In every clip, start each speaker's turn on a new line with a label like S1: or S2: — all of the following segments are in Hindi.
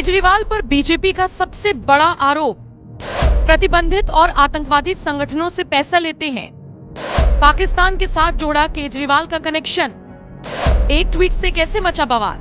S1: केजरीवाल पर बीजेपी का सबसे बड़ा आरोप, प्रतिबंधित और आतंकवादी संगठनों से पैसा लेते हैं। पाकिस्तान के साथ जोड़ा केजरीवाल का कनेक्शन, एक ट्वीट से कैसे मचा बवाल।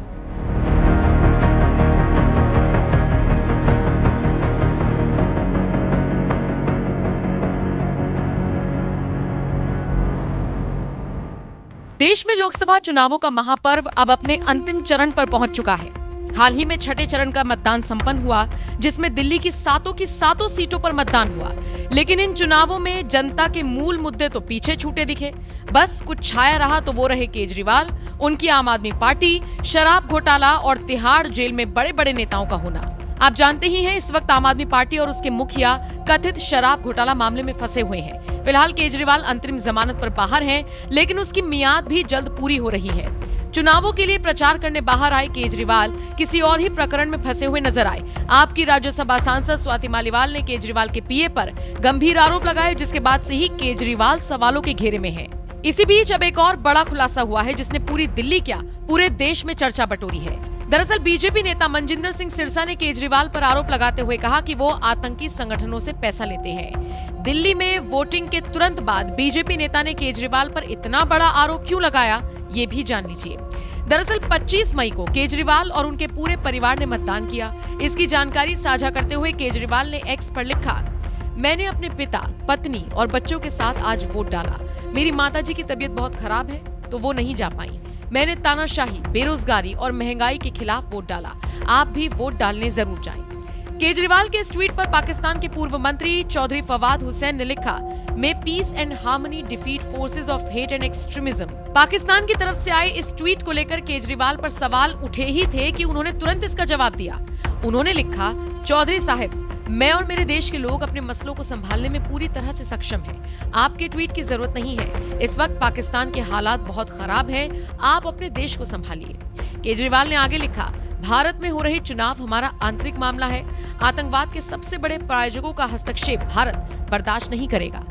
S1: देश में लोकसभा चुनावों का महापर्व अब अपने अंतिम चरण पर पहुंच चुका है। हाल ही में छठे चरण का मतदान संपन्न हुआ, जिसमें दिल्ली की सातों सीटों पर मतदान हुआ। लेकिन इन चुनावों में जनता के मूल मुद्दे तो पीछे छूटे दिखे। बस कुछ छाया रहा तो वो रहे केजरीवाल, उनकी आम आदमी पार्टी, शराब घोटाला और तिहाड़ जेल में बड़े बड़े नेताओं का होना। आप जानते ही हैं, इस वक्त आम आदमी पार्टी और उसके मुखिया कथित शराब घोटाला मामले में फंसे हुए हैं। फिलहाल केजरीवाल अंतरिम जमानत पर बाहर हैं, लेकिन उसकी मियाद भी जल्द पूरी हो रही है। चुनावों के लिए प्रचार करने बाहर आए केजरीवाल किसी और ही प्रकरण में फंसे हुए नजर आए। आपकी राज्यसभा सांसद स्वाति मालीवाल ने केजरीवाल के पीए पर गंभीर आरोप लगाए, जिसके बाद से ही केजरीवाल सवालों के घेरे में है। इसी बीच अब एक और बड़ा खुलासा हुआ है, जिसने पूरी दिल्ली क्या पूरे देश में चर्चा बटोरी है। दरअसल बीजेपी नेता मनजिंदर सिंह सिरसा ने केजरीवाल पर आरोप लगाते हुए कहा कि वो आतंकी संगठनों से पैसा लेते हैं। दिल्ली में वोटिंग के तुरंत बाद बीजेपी नेता ने केजरीवाल पर इतना बड़ा आरोप क्यों लगाया, ये भी जान लीजिए। दरअसल 25 मई को केजरीवाल और उनके पूरे परिवार ने मतदान किया। इसकी जानकारी साझा करते हुए केजरीवाल ने एक्स पर लिखा, मैंने अपने पिता, पत्नी और बच्चों के साथ आज वोट डाला। मेरी माताजी की तबीयत बहुत खराब है तो वो नहीं जा पाई। मैंने तानाशाही, बेरोजगारी और महंगाई के खिलाफ वोट डाला। आप भी वोट डालने जरूर जाएं। केजरीवाल के इस ट्वीट पर पाकिस्तान के पूर्व मंत्री चौधरी फवाद हुसैन ने लिखा, मे piece and harmony defeat forces of hate and extremism. Pakistan की तरफ से आए इस ट्वीट को लेकर केजरीवाल पर सवाल उठे ही थे कि उन्होंने तुरंत इसका जवाब दिया। उन्होंने लिखा, चौधरी साहब, मैं और मेरे देश के लोग अपने मसलों को संभालने में पूरी तरह से सक्षम हैं। आपके ट्वीट की जरूरत नहीं है। इस वक्त पाकिस्तान के हालात बहुत खराब हैं। आप अपने देश को संभालिए। केजरीवाल ने आगे लिखा, भारत में हो रहे चुनाव हमारा आंतरिक मामला है। आतंकवाद के सबसे बड़े प्रायोजकों का हस्तक्षेप भारत बर्दाश्त नहीं करेगा।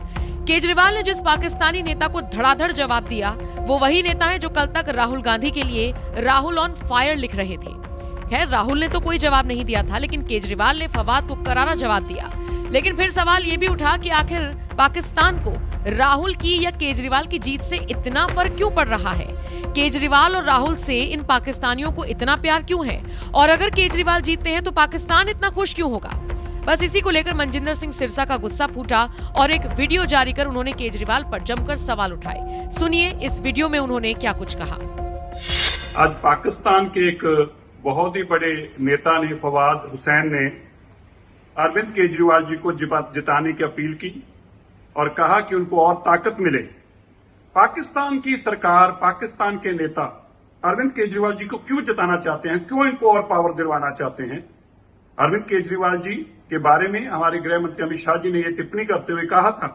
S1: केजरीवाल ने जिस पाकिस्तानी नेता को धड़ाधड़ जवाब दिया, वो वही नेता है जो कल तक राहुल गांधी के लिए राहुल ऑन फायर लिख रहे थे। खैर, राहुल ने तो कोई जवाब नहीं दिया था, लेकिन केजरीवाल ने फवाद को करारा जवाब दिया। लेकिन फिर सवाल ये भी उठा कि आखिर पाकिस्तान को राहुल की या केजरीवाल की जीत से इतना फर्क क्यों पड़ रहा है। केजरीवाल और राहुल से इन पाकिस्तानियों को इतना प्यार क्यों है, और अगर केजरीवाल जीतते हैं तो पाकिस्तान इतना खुश क्यों होगा। बस इसी को लेकर मनजिंदर सिंह सिरसा का गुस्सा फूटा और एक वीडियो जारी कर उन्होंने केजरीवाल पर जमकर सवाल उठाए। सुनिए इस वीडियो में उन्होंने क्या कुछ कहा।
S2: आज पाकिस्तान के एक बहुत ही बड़े नेता ने, फवाद हुसैन ने, अरविंद केजरीवाल जी को जिताने की अपील की और कहा कि उनको और ताकत मिले। पाकिस्तान की सरकार, पाकिस्तान के नेता अरविंद केजरीवाल जी को क्यों जिताना चाहते हैं, क्यों इनको और पावर दिलवाना चाहते हैं। अरविंद केजरीवाल जी के बारे में हमारे गृह मंत्री अमित शाह जी ने यह टिप्पणी करते हुए कहा था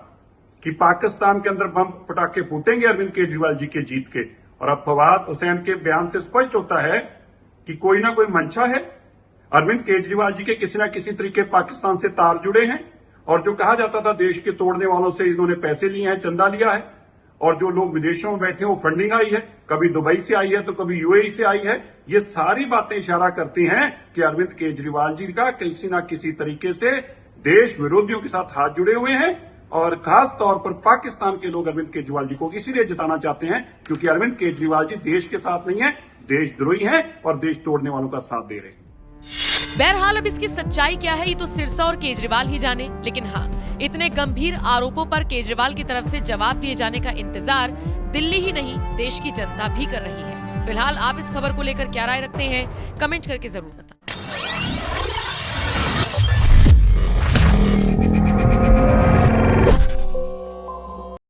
S2: कि पाकिस्तान के अंदर बम पटाखे फूटेंगे अरविंद केजरीवाल जी के जीत के। और अब फवाद हुसैन के बयान से स्पष्ट होता है कि कोई ना कोई मंशा है। अरविंद केजरीवाल जी के किसी न किसी तरीके पाकिस्तान से तार जुड़े हैं, और जो कहा जाता था देश के तोड़ने वालों से इन्होंने पैसे लिए हैं, चंदा लिया है, और जो लोग विदेशों में बैठे हैं वो फंडिंग आई है, कभी दुबई से आई है तो कभी यूएई से आई है। ये सारी बातें इशारा करती हैं कि अरविंद केजरीवाल जी का किसी न किसी तरीके से देश विरोधियों के साथ हाथ जुड़े हुए हैं, और खास तौर पर पाकिस्तान के लोग अरविंद केजरीवाल जी को इसीलिए जिताना चाहते हैं क्योंकि अरविंद केजरीवाल जी देश के साथ नहीं है, देशद्रोही हैं और देश तोड़ने वालों का साथ दे रहे हैं।
S1: बहरहाल अब इसकी सच्चाई क्या है ये तो सिरसा और केजरीवाल ही जाने। लेकिन हाँ, इतने गंभीर आरोपों पर केजरीवाल की तरफ से जवाब दिए जाने का इंतजार दिल्ली ही नहीं देश की जनता भी कर रही है। फिलहाल आप इस खबर को लेकर क्या राय रखते हैं, कमेंट करके जरूर बताएं।